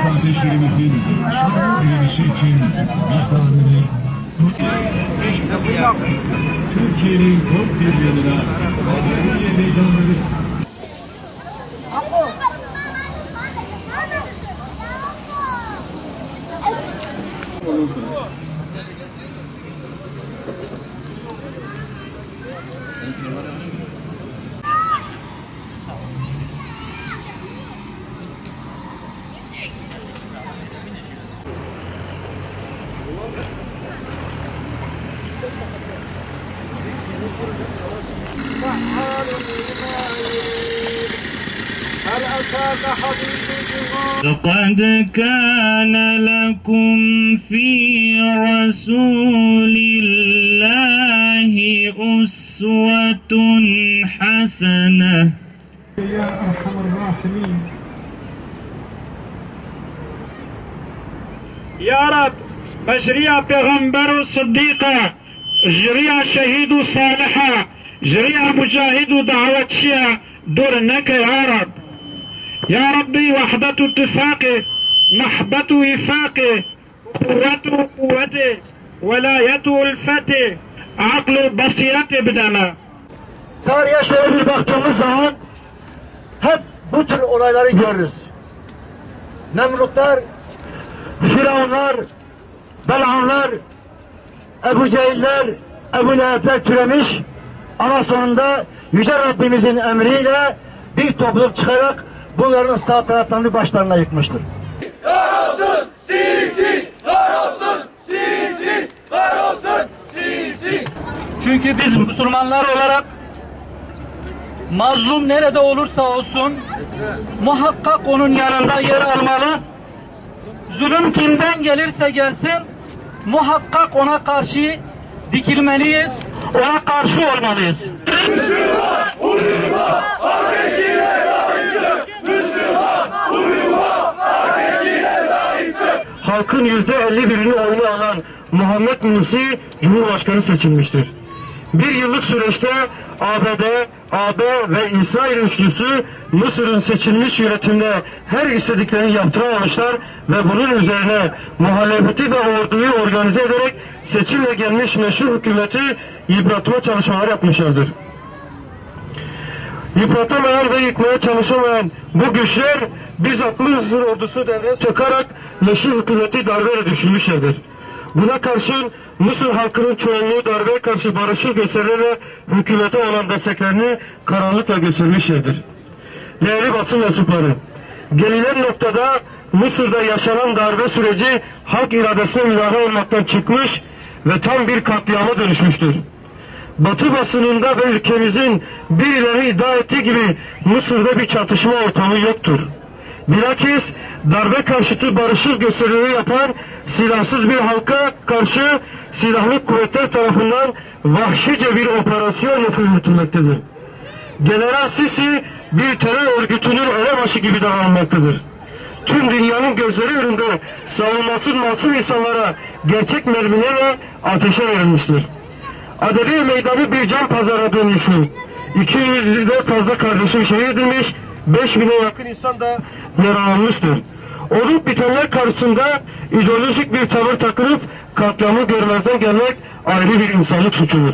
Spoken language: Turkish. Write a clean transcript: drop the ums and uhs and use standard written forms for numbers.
Kardeşlerimizin direnişi için vicdanını Türkiye'nin dört bir yanına Türkiye meydanları لقد كان لكم في رسول الله أسوة حسنة. يا أرحم الراحمين يا رب بجريا پیغمبر و صديقة جريا شهيد و صالحة جريا مجاهد و دعوتشيا دور نك يا رب يا ربي وحدة اتفاقه محبة وفاقه قوة قوته ولاية الفته عقل بصيرة بدنا. Tarihe şöyle bir baktığımız zaman hep bu tür olayları görürüz. Nemrutlar, Firavunlar, Belamlar, Ebu Cehiller, Ebu Leheb'ler türemiş ama sonunda Yüce Rabbimizin emriyle bir topluluk çıkarak bunların saltanatlarını başlarına yıkmıştır. Kahrolsun Sisi! Kahrolsun Sisi! Kahrolsun Sisi! Çünkü biz Müslümanlar olarak mazlum nerede olursa olsun muhakkak onun yanında yer almalı. Zulüm kimden gelirse gelsin muhakkak ona karşı dikilmeliyiz, ona karşı olmalıyız. Müslüman uyuma, ateşine sahip çık! Müslüman uyuma, ateşine sahip çık! Halkın %51'ini oyunu alan Muhammed Mursi Cumhurbaşkanı seçilmiştir. Bir yıllık süreçte ABD, AB ve İsrail üçlüsü Mısır'ın seçilmiş yönetimde her istediklerini yaptıramamışlar ve bunun üzerine muhalefeti ve orduyu organize ederek seçimle gelmiş meşru hükümeti yıpratma çalışmaları yapmışlardır. Yıpratamayan ve yıkmaya çalışamayan bu güçler bizzat Mısır ordusu devreye sokarak meşru hükümeti darbeyle düşürmüşlerdir. Buna karşın Mısır halkının çoğunluğu darbeye karşı barışçıl gösterilerek hükümete olan desteklerini karanlıkla göstermişlerdir. Değerli basın mensupları, gelinen noktada Mısır'da yaşanan darbe süreci halk iradesine müdahale olmaktan çıkmış ve tam bir katliama dönüşmüştür. Batı basınında ve ülkemizin birileri iddia ettiği gibi Mısır'da bir çatışma ortamı yoktur. Bilakis darbe karşıtı barışçıl gösterileri yapan silahsız bir halka karşı silahlı kuvvetler tarafından vahşice bir operasyon yürütülmektedir. General Sisi bir terör örgütünün elebaşı gibi davranmaktadır. Tüm dünyanın gözleri önünde savunmasız masum insanlara gerçek mermilerle ateşe verilmiştir. Adeliye meydanı bir can pazarına dönmüştür. 200'den fazla kardeşim şehit edilmiş, 5000'e yakın insan da yaralanmıştır. Olup bitenler karşısında ideolojik bir tavır takınıp katliamı görmezden gelmek ayrı bir insanlık suçudur.